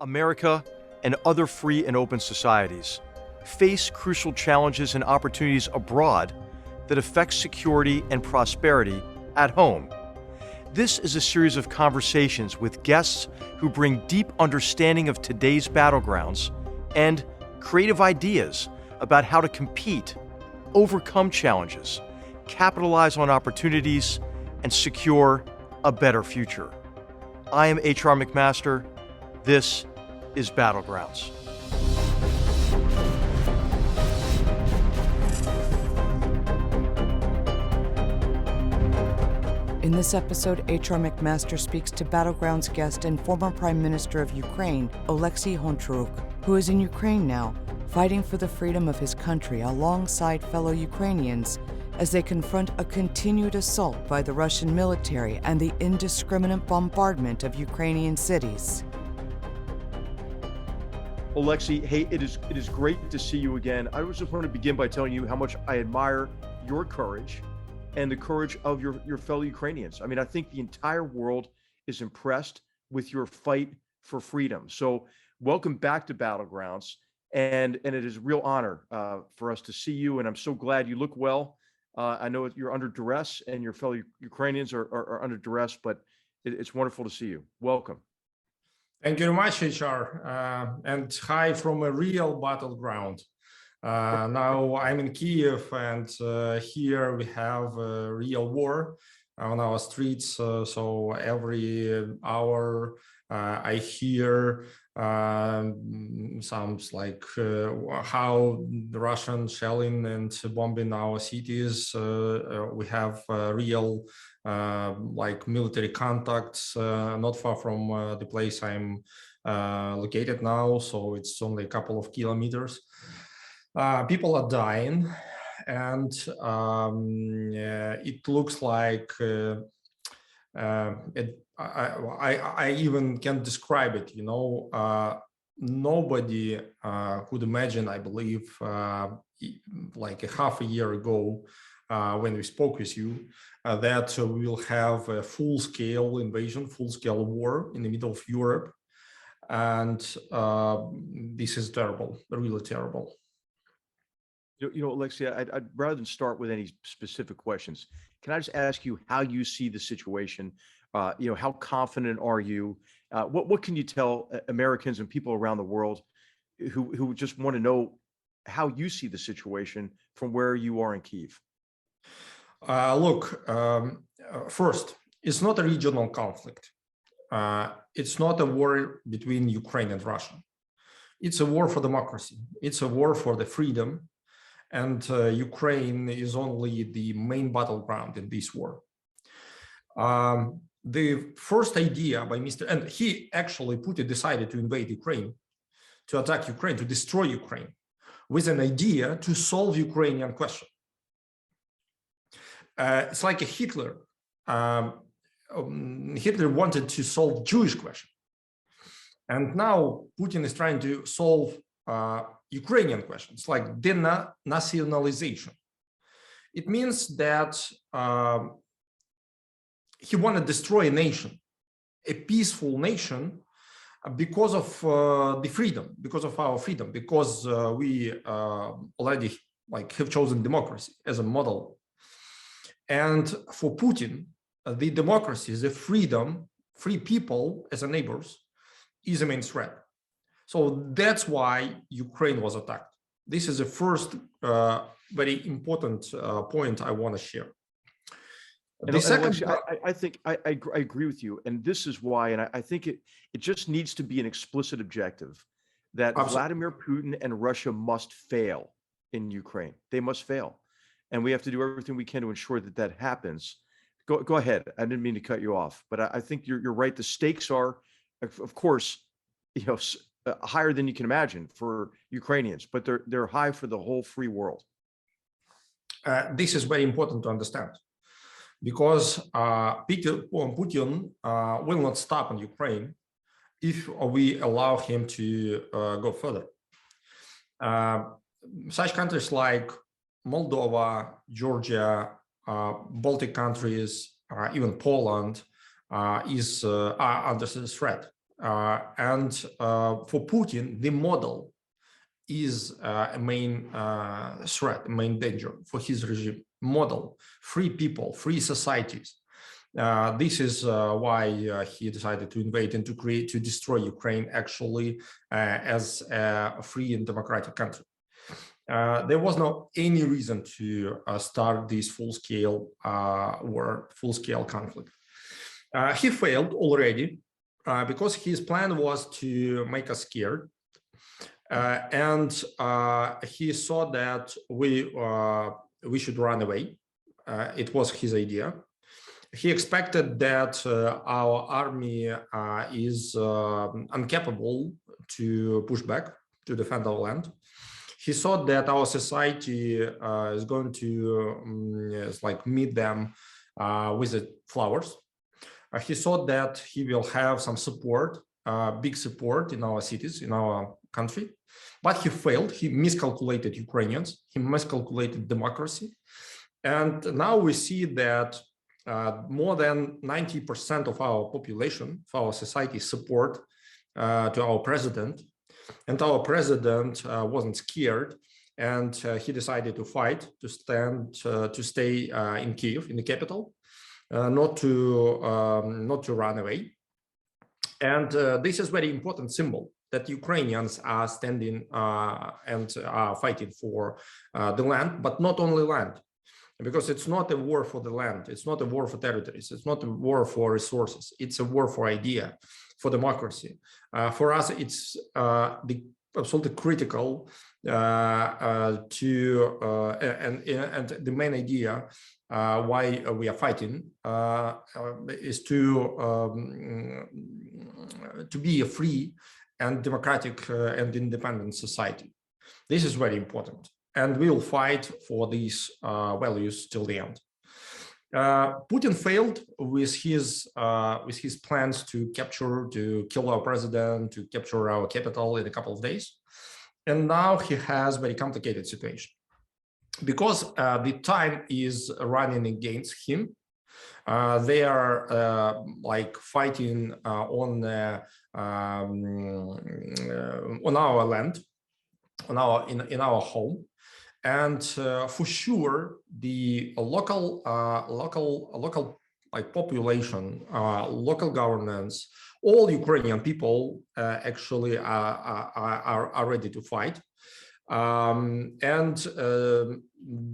America and other free and open societies face crucial challenges and opportunities abroad that affect security and prosperity at home. This is a series of conversations with guests who bring deep understanding of today's battlegrounds and creative ideas about how to compete, overcome challenges, capitalize on opportunities, and secure a better future. I am HR McMaster. This is Battlegrounds. In this episode, HR McMaster speaks to Battlegrounds guest and former Prime Minister of Ukraine, Oleksiy Honcharuk, who is in Ukraine now, fighting for the freedom of his country alongside fellow Ukrainians as they confront a continued assault by the Russian military and the indiscriminate bombardment of Ukrainian cities. Oleksiy, hey, it is great to see you again. I just want to begin by telling you how much I admire your courage and the courage of your fellow Ukrainians. I mean, I think the entire world is impressed with your fight for freedom. So welcome back to Battlegrounds. And it is a real honor for us to see you. And I'm so glad you look well. I know you're under duress and your fellow Ukrainians are under duress, but it's wonderful to see you. Welcome. Thank you very much, HR. And hi from a real battleground. Now I'm in Kiev, and here we have a real war on our streets. So every hour I hear sounds like how the Russians shelling and bombing our cities. We have real like military contacts not far from the place I'm located now. So it's only a couple of kilometers. People are dying, and it looks like I even can't describe it. You know, nobody could imagine, I believe, like a half a year ago when we spoke with you, that we will have a full-scale invasion, full-scale war in the middle of Europe, and this is terrible, really terrible. You know, Oleksiy, I'd rather than start with any specific questions, can I just ask you how you see the situation? You know, how confident are you? What can you tell Americans and people around the world who just want to know how you see the situation from where you are in Kyiv? Look, first, it's not a regional conflict. It's not a war between Ukraine and Russia. It's a war for democracy. It's a war for the freedom. And Ukraine is only the main battleground in this war. The first idea by and he actually, Putin decided to invade Ukraine, to attack Ukraine, to destroy Ukraine, with an idea to solve Ukrainian question. It's like a Hitler. Hitler wanted to solve Jewish question. And now Putin is trying to solve Ukrainian questions, like denationalization. It means that he wanted to destroy a nation, a peaceful nation, because of the freedom, because of our freedom, because we already like have chosen democracy as a model. And for Putin, the democracy, the freedom, free people as a neighbors, is a main threat. So that's why Ukraine was attacked. This is the first very important point I want to share. The second, I think I agree with you, and this is why, and I think it just needs to be an explicit objective that Absolutely. Vladimir Putin and Russia must fail in Ukraine. They must fail, and we have to do everything we can to ensure that that happens. Go ahead. I didn't mean to cut you off, but I think you're right. The stakes are, of course, you know, higher than you can imagine for Ukrainians, but they're high for the whole free world. This is very important to understand, because Putin will not stop in Ukraine if we allow him to go further. Such countries like Moldova, Georgia, Baltic countries, even Poland are under threat. and for Putin, the model is a main threat, a main danger for his regime. Model, free people, free societies. This is why he decided to invade and to destroy Ukraine actually as a free and democratic country. There was no any reason to start this full-scale war, full-scale conflict. He failed already because his plan was to make us scared. And he saw that we should run away. It was his idea. He expected that our army is incapable to push back, to defend our land. He thought that our society is going to meet them with the flowers. He thought that he will have some support, big support in our cities, in our country, but he failed. He miscalculated Ukrainians. He miscalculated democracy. And now we see that more than 90% of our population, of our society, support to our president. And our president wasn't scared, and he decided to fight, to stay in Kyiv, in the capital, not to run away. And this is very important symbol that Ukrainians are standing and are fighting for the land, but not only land. Because it's not a war for the land, it's not a war for territories, it's not a war for resources, it's a war for idea, for democracy. For us, it's absolutely critical and the main idea why we are fighting is to be a free and democratic and independent society. This is very important. And we will fight for these values till the end. Putin failed with his plans to kill our president, to capture our capital in a couple of days. And now he has a very complicated situation. Because the time is running against him, they are fighting on our land, in our home. And for sure, the local population, local governments, all Ukrainian people actually are ready to fight, and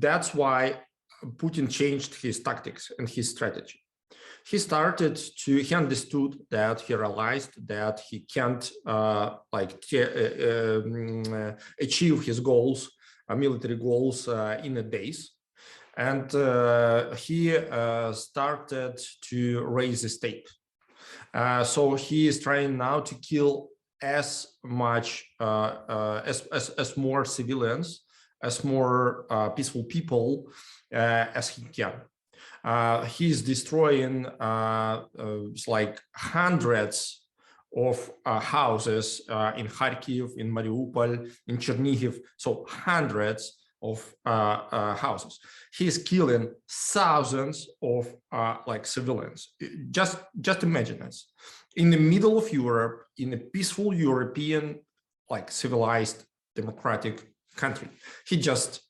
that's why Putin changed his tactics and his strategy. He understood that, he realized that he can't achieve his goals, military goals in a days. And he started to raise the state. So he is trying now to kill as much, as more civilians, as more peaceful people as he can. He's destroying hundreds of houses in Kharkiv, in Mariupol, in Chernihiv, so hundreds of houses. He's killing thousands of civilians. Just imagine this. In the middle of Europe, in a peaceful European, civilized, democratic country, he just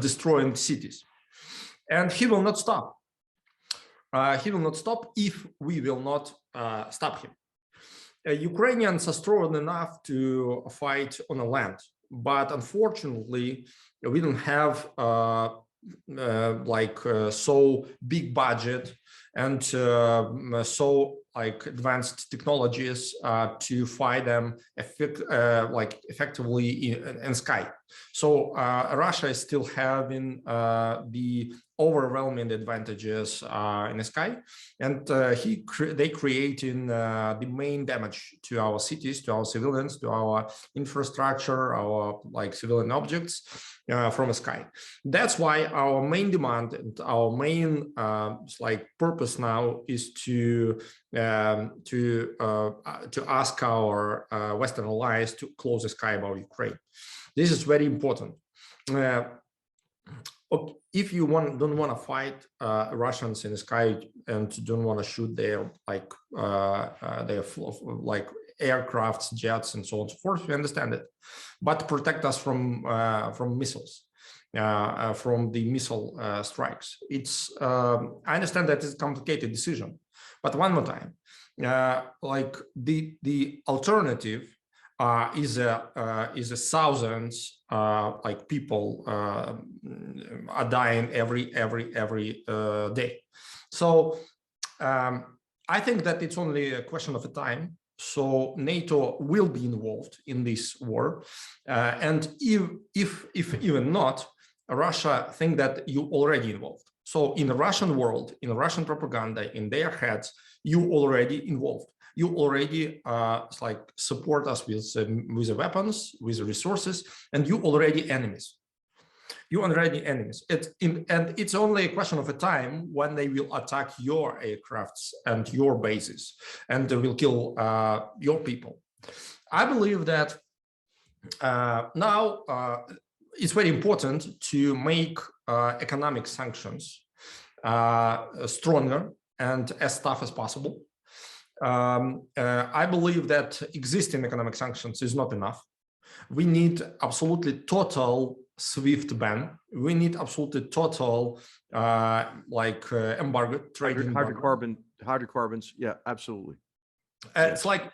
destroying cities. And he will not stop. He will not stop if we will not stop him. Ukrainians are strong enough to fight on the land, but unfortunately, we don't have so big budget and so advanced technologies to fight them effectively in sky. So Russia is still having the overwhelming advantages in the sky, and they creating the main damage to our cities, to our civilians, to our infrastructure, our civilian objects from the sky. That's why our main demand and our main purpose now is to ask our Western allies to close the sky above Ukraine. This is very important. Okay, if you don't want to fight Russians in the sky and don't want to shoot their like aircrafts, jets, and so on and so forth, we understand it. But protect us from missiles, from the missile strikes. It's I understand that it's a complicated decision, but one more time, like the alternative is a thousands like people are dying every day. So I think that it's only a question of a time. So NATO will be involved in this war, and if even not, Russia think that you already involved. So in the Russian world, in the Russian propaganda, in their heads, you already involved. You already like support us with the weapons, with the resources, and you already enemies. You already enemies. And it's only a question of a time when they will attack your aircrafts and your bases, and they will kill your people. I believe that now it's very important to make economic sanctions stronger and as tough as possible. I believe that existing economic sanctions is not enough. We need absolutely total SWIFT ban. We need absolutely total embargo, trade hydrocarbons. Yeah, absolutely. It's like,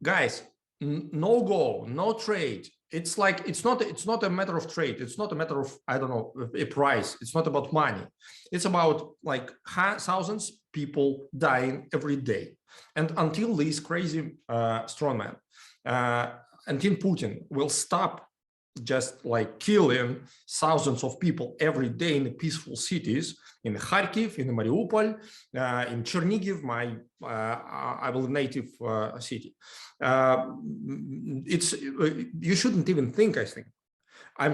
guys, no go, no trade. It's like it's not a matter of trade. It's not a matter of, I don't know, a price. It's not about money. It's about like thousands of people dying every day. And until these crazy strongmen, until Putin will stop just like killing thousands of people every day in the peaceful cities, in Kharkiv, in Mariupol, in Chernigiv, my I believe native city. You shouldn't even think, I think. I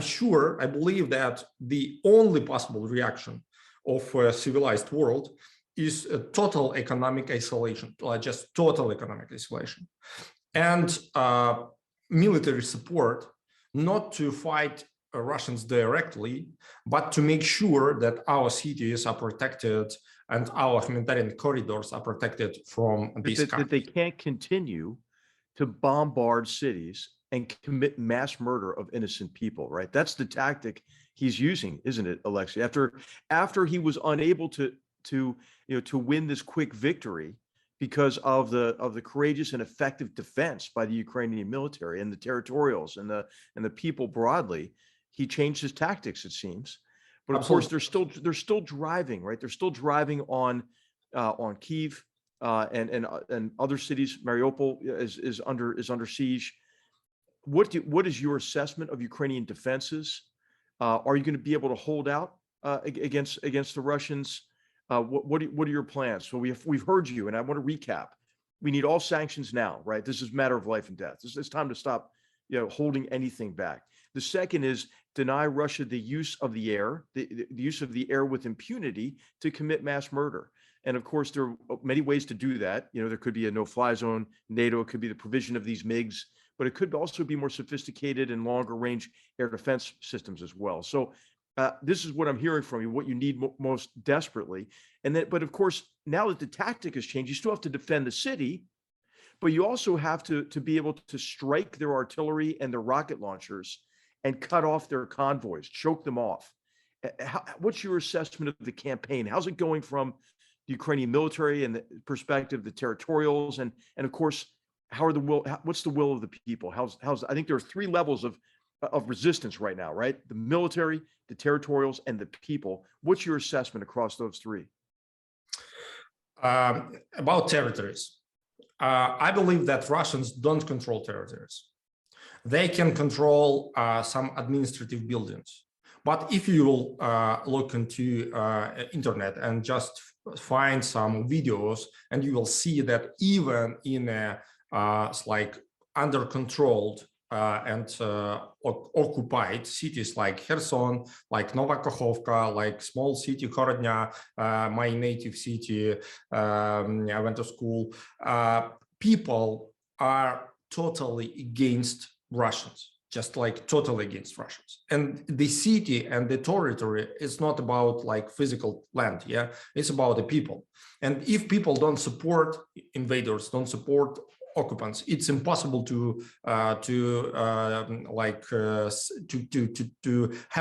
believe that the only possible reaction of a civilized world is a total economic isolation, just total economic isolation, and military support, not to fight Russians directly, but to make sure that our cities are protected and our humanitarian corridors are protected from these that they can't continue to bombard cities and commit mass murder of innocent people, right? That's the tactic he's using, isn't it, Oleksiy? After he was unable to win this quick victory because of the courageous and effective defense by the Ukrainian military and the territorials and the people broadly, he changed his tactics, it seems. But of course, they're still driving, right? They're still driving on Kyiv and other cities. Mariupol is under siege. What is your assessment of Ukrainian defenses? Are you going to be able to hold out against the Russians? What are your plans? So we've heard you, and I want to recap. We need all sanctions now, right? This is a matter of life and death. It's time to stop, holding anything back. The second is deny Russia the use of the air, the use of the air with impunity to commit mass murder. And of course, there are many ways to do that. There could be a no-fly zone, NATO. It could be the provision of these MiGs, but it could also be more sophisticated and longer-range air defense systems as well. So. This is what I'm hearing from you, what you need most desperately. But of course, now that the tactic has changed, you still have to defend the city, but you also have to be able to strike their artillery and their rocket launchers and cut off their convoys, choke them off. What's your assessment of the campaign? How's it going from the Ukrainian military and the perspective, the territorials, and of course, what's the will of the people? I think there are three levels of resistance right now, right? The military, the territorials, and the people. What's your assessment across those three? About territories, I believe that Russians don't control territories. They can control some administrative buildings. But if you will look into internet and just find some videos, and you will see that even in like under controlled and occupied cities like Kherson, like Novakhovka, like small city Horodnya, my native city, I went to school, people are totally against Russians. just like totally against Russians. And the city and the territory is not about like physical land, yeah, it's about the people. And if people don't support invaders, don't support occupants, it's impossible to have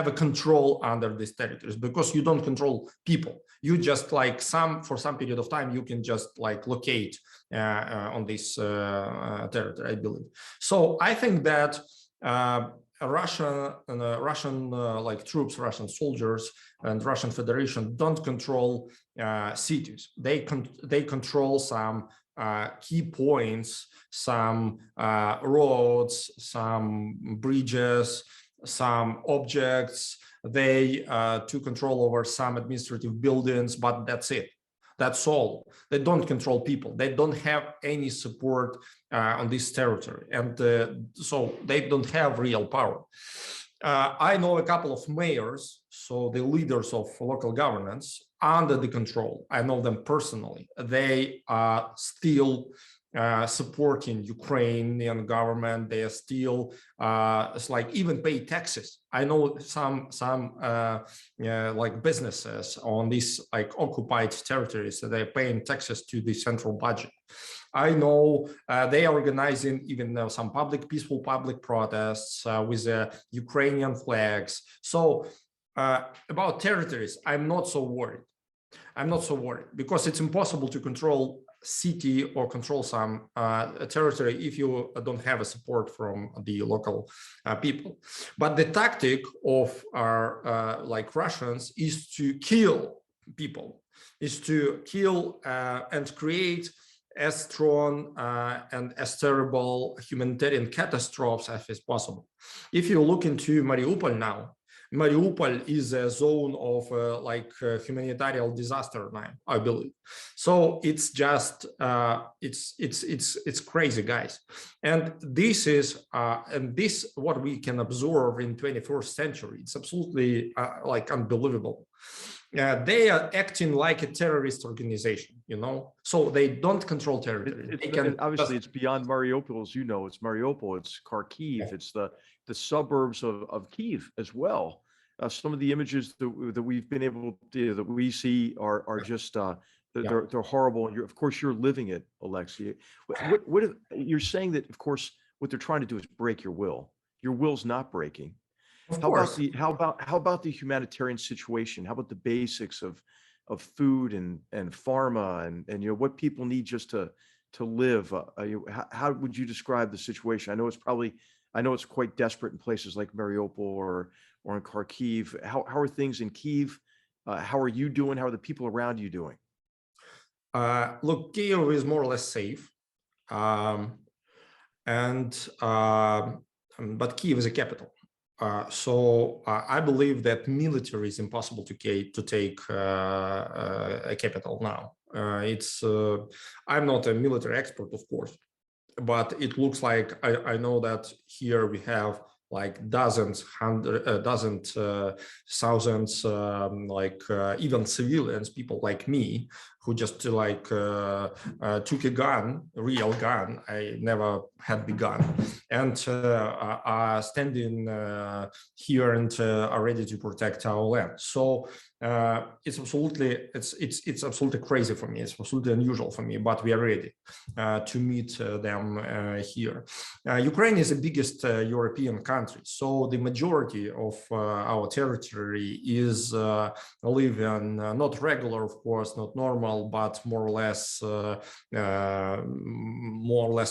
a control under these territories, because you don't control people. You just like for some period of time you can just like locate on this territory, I believe. So I think that Russian like troops, Russian soldiers, and Russian Federation don't control cities. They control some key points, some roads, some bridges, some objects. They took control over some administrative buildings, but that's it. That's all. They don't control people. They don't have any support on this territory. And so they don't have real power. I know a couple of mayors, so the leaders of local governments under the control. I know them personally. They are still supporting Ukrainian government. They are still it's like even pay taxes. I know some like businesses on these like occupied territories that they're paying taxes to the central budget. I know they are organizing even some peaceful public protests with Ukrainian flags. So about territories, I'm not so worried. I'm not so worried, because it's impossible to control city or control some territory if you don't have a support from the local people. But the tactic of our like Russians is to kill people, is to kill and create as strong and as terrible humanitarian catastrophes as possible. If you look into Mariupol now, Mariupol is a zone of humanitarian disaster now, I believe. So it's just it's crazy, guys. And this is what we can observe in 21st century. It's absolutely like unbelievable. They are acting like a terrorist organization, you know, so they don't control territory. Obviously, it's beyond Mariupol, as you know. It's Mariupol, it's Kharkiv, yeah. It's the suburbs of Kiev as well. Some of the images that we've been able to, that we see are just they're horrible. And of course, you're living it, Oleksiy. What you're saying that, of course, what they're trying to do is break your will. Your will's not breaking. How about the humanitarian situation? How about the basics of food and pharma and you know what people need just to live? How would you describe the situation? I know it's quite desperate in places like Mariupol or in Kharkiv. How are things in Kyiv? How are you doing? How are the people around you doing? Look, Kyiv is more or less safe, but Kyiv is a capital. So I believe that military is impossible to take a capital now. I'm not a military expert, of course, but it looks like I know that here we have like dozens, thousands, even civilians, people like me, who just like took a gun, a real gun. I never had the gun, and are standing here and are ready to protect our land. So it's absolutely crazy for me. It's absolutely unusual for me, but we are ready to meet them here. Ukraine is the biggest European country, so the majority of our territory is living not regular, of course, not normal, but more or less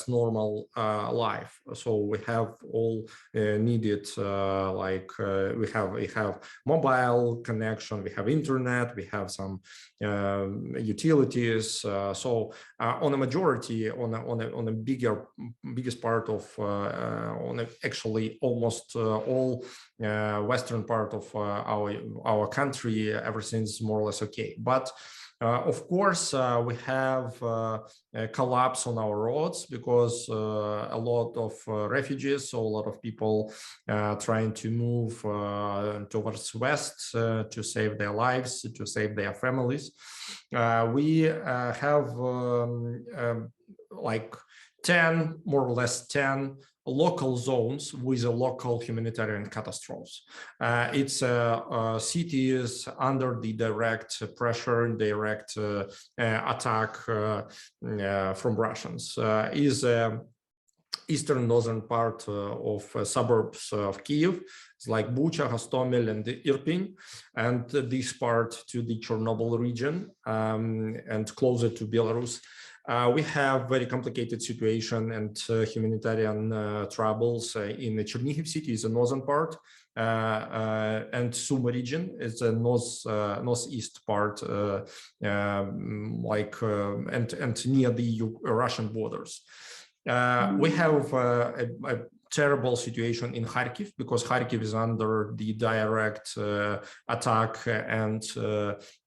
normal life. So we have all needed we have mobile connection, we have internet, we have some utilities. So on a majority, on a biggest part of actually almost all western part of our country, everything's more or less okay. But of course, we have a collapse on our roads because a lot of refugees, so a lot of people trying to move towards west to save their lives, to save their families. We have like 10, more or less 10 local zones with a local humanitarian catastrophes. It's cities under the direct pressure, direct attack from Russians. Is eastern northern part of suburbs of Kiev. It's like Bucha, Hostomel, and Irpin, and this part to the Chernobyl region and closer to Belarus. We have very complicated situation and humanitarian troubles in the Chernihiv city, is the northern part, and Sumy region is the northeast part, and near the Russian borders. We have a terrible situation in Kharkiv because Kharkiv is under the direct attack and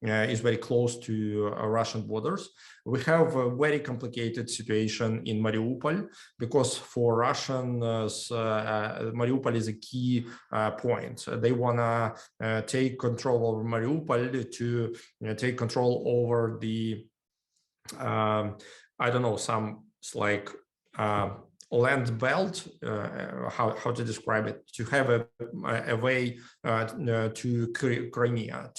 is very close to Russian borders. We have a very complicated situation in Mariupol because for Russians, Mariupol is a key point. They want to take control over Mariupol to take control over the, I don't know, some like land belt, how to describe it, to have a way to Crimea,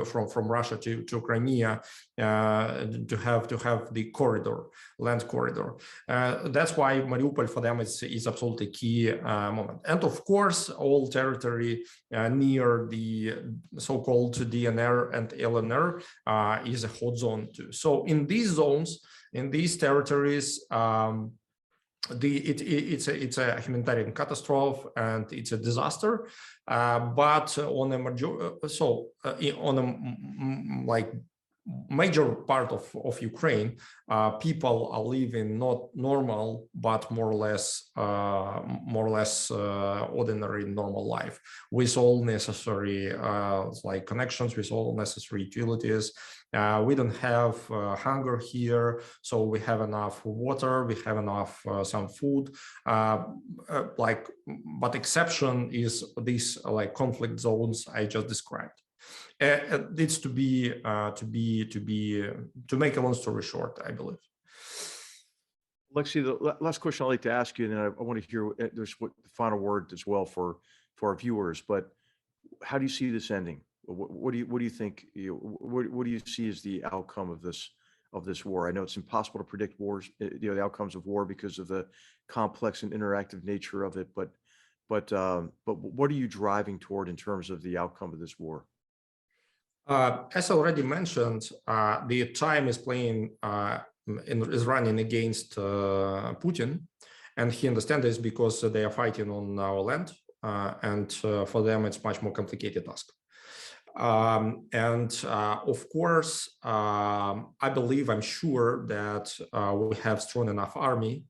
from Russia to Crimea, to have the corridor, land corridor. That's why Mariupol for them is absolutely key moment. And of course, all territory near the so-called DNR and LNR is a hot zone too. So in these zones, in these territories, it's a humanitarian catastrophe and it's a disaster, but on a major part of Ukraine, people are living not normal, but more or less ordinary normal life with all necessary like connections, with all necessary utilities. We don't have hunger here, so we have enough water, we have enough some food. But exception is these like conflict zones I just described. It needs to make a long story short, I believe. Oleksiy, the last question I'd like to ask you, and then I want to hear there's the final word as well for our viewers. But how do you see this ending? What do you think? What do you see as the outcome of this war? I know it's impossible to predict wars, the outcomes of war because of the complex and interactive nature of it. But what are you driving toward in terms of the outcome of this war? As I already mentioned, the time is playing is running against Putin, and he understands this because they are fighting on our land, and for them it's much more complicated task. Of course, I believe, I'm sure that we have strong enough army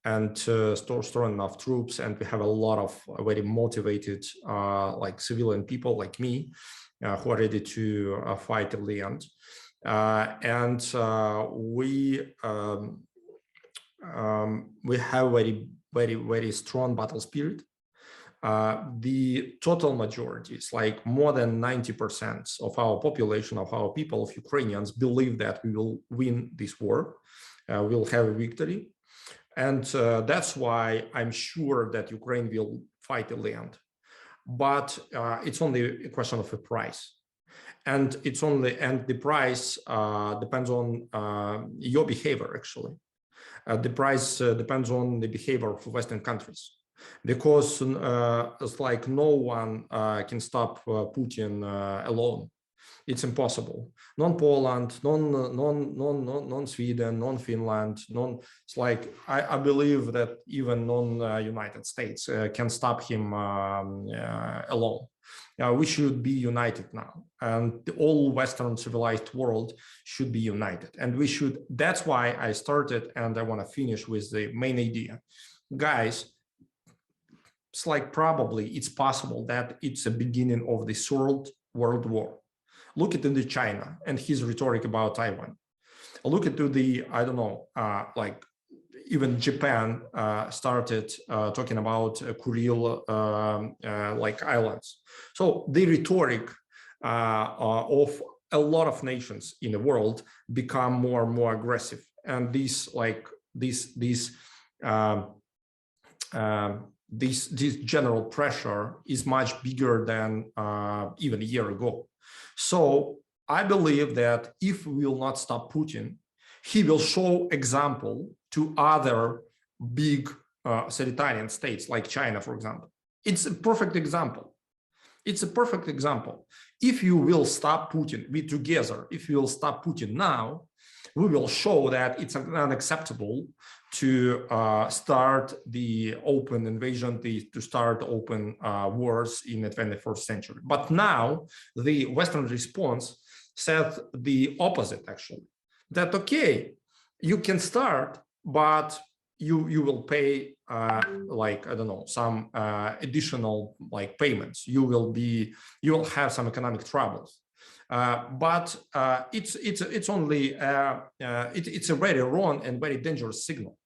and strong enough troops, and we have a lot of very motivated like civilian people like me who are ready to fight till the end. We have very strong battle spirit. The total majority is like more than 90% of our population, of our people, of Ukrainians, believe that we will win this war. We'll have a victory. And that's why I'm sure that Ukraine will fight till the end. But it's only a question of a price. And the price depends on your behavior, actually. The price depends on the behavior of Western countries. Because it's like no one can stop Putin alone. It's impossible. Non-Poland, non-Sweden, non-Finland, it's like I believe that even non-United States can stop him alone. We should be united now, and the whole Western civilized world should be united. And we should. That's why I started, and I want to finish with the main idea, guys. It's like probably it's possible that it's the beginning of the third world war. Look at the China and his rhetoric about Taiwan. Look at the, I don't know, like even Japan started talking about Kuril like islands. So the rhetoric of a lot of nations in the world become more and more aggressive. And these this general pressure is much bigger than even a year ago. So I believe that if we will not stop Putin, he will show example to other big authoritarian states like China, for example. It's a perfect example. It's a perfect example. If you will stop Putin, we together, if you will stop Putin now, we will show that it's unacceptable to start the open invasion, to start open wars in the 21st century. But now the Western response said the opposite, actually, that, okay, you can start, but you will pay like, I don't know, some additional like payments. You will have some economic troubles. But it's only it's a very wrong and very dangerous signal.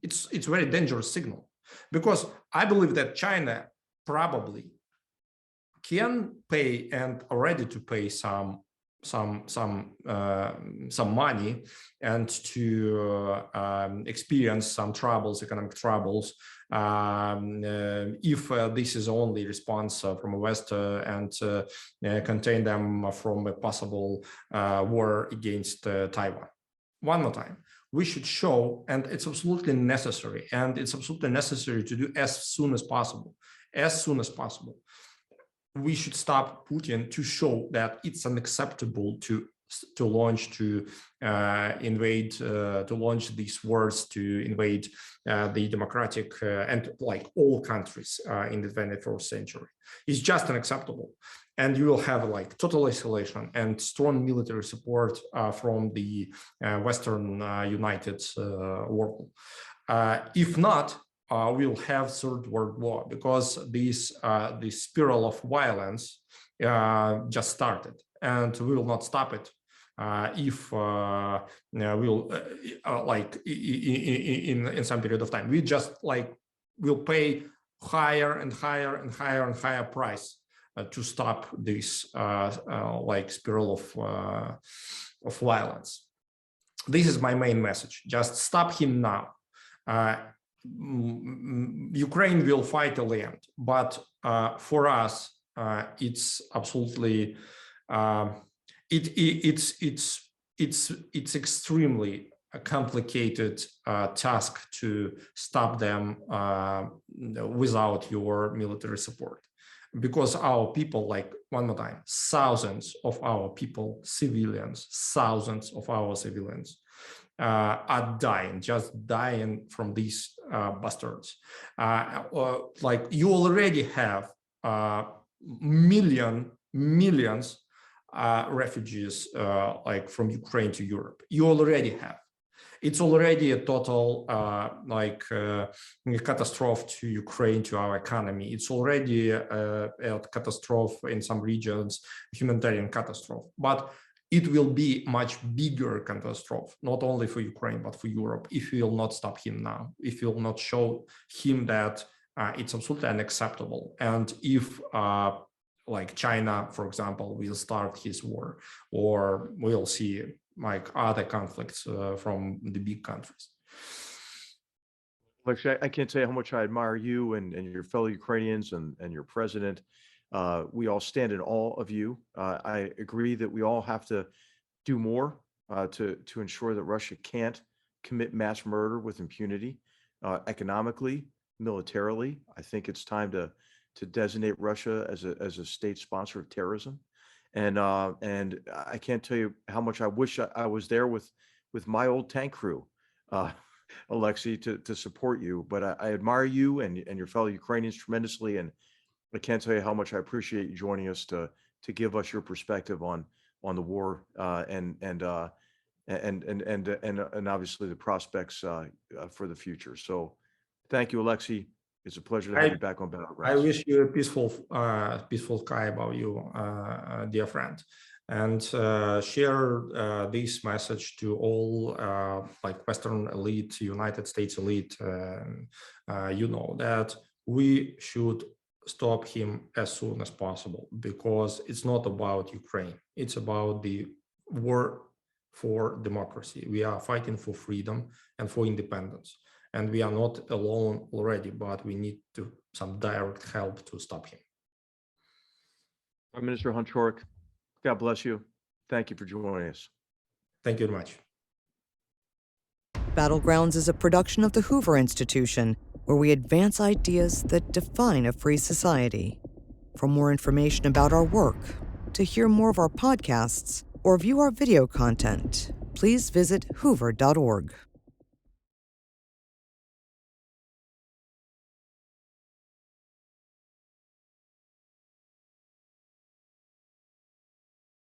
It's very dangerous signal, because I believe that China probably can pay and are ready to pay some money and to experience some troubles, economic troubles, if this is only response from the West and contain them from a possible war against Taiwan. One more time, we should show, and it's absolutely necessary, and it's absolutely necessary to do as soon as possible, we should stop Putin, to show that it's unacceptable to launch these wars, to invade the democratic and like all countries in the 21st century. It's just unacceptable. And you will have like total isolation and strong military support from the Western United world. If not, we'll have Third World War, because this spiral of violence just started, and we will not stop it if we'll like in some period of time. We just like will pay higher and higher and higher and higher price to stop this like spiral of violence. This is my main message. Just stop him now. Ukraine will fight till the end, but for us, it's absolutely it's extremely a complicated task to stop them without your military support, because our people, like one more time, thousands of our people, civilians, thousands of our civilians are dying, just dying from these bastards. Like you already have millions refugees like from Ukraine to Europe. You already have. It's already a total catastrophe to Ukraine, to our economy. It's already a catastrophe in some regions, humanitarian catastrophe. But it will be much bigger catastrophe, not only for Ukraine, but for Europe, if we will not stop him now, if we will not show him that it's absolutely unacceptable. And if like China, for example, will start his war, or we'll see like other conflicts from the big countries. Oleksiy, I can't tell you how much I admire you and your fellow Ukrainians and your president. We all stand in awe of you. I agree that we all have to do more to ensure that Russia can't commit mass murder with impunity, economically, militarily. I think it's time to designate Russia as a state sponsor of terrorism. And I can't tell you how much I wish I was there with my old tank crew, Oleksiy, to support you. But I admire you and your fellow Ukrainians tremendously, and I can't tell you how much I appreciate you joining us to give us your perspective on the war and obviously the prospects for the future. So, thank you, Oleksiy. It's a pleasure to have you back on Battlegrounds. I wish you a peaceful sky above you, dear friend, and share this message to all like Western elite, United States elite. You know that we should stop him as soon as possible, because it's not about Ukraine. It's about the war for democracy. We are fighting for freedom and for independence. and we are not alone already, but we need some direct help to stop him. Minister Honcharuk, God bless you. Thank you for joining us. Thank you very much. Battlegrounds is a production of the Hoover Institution, where we advance ideas that define a free society. For more information about our work, to hear more of our podcasts, or view our video content, please visit hoover.org.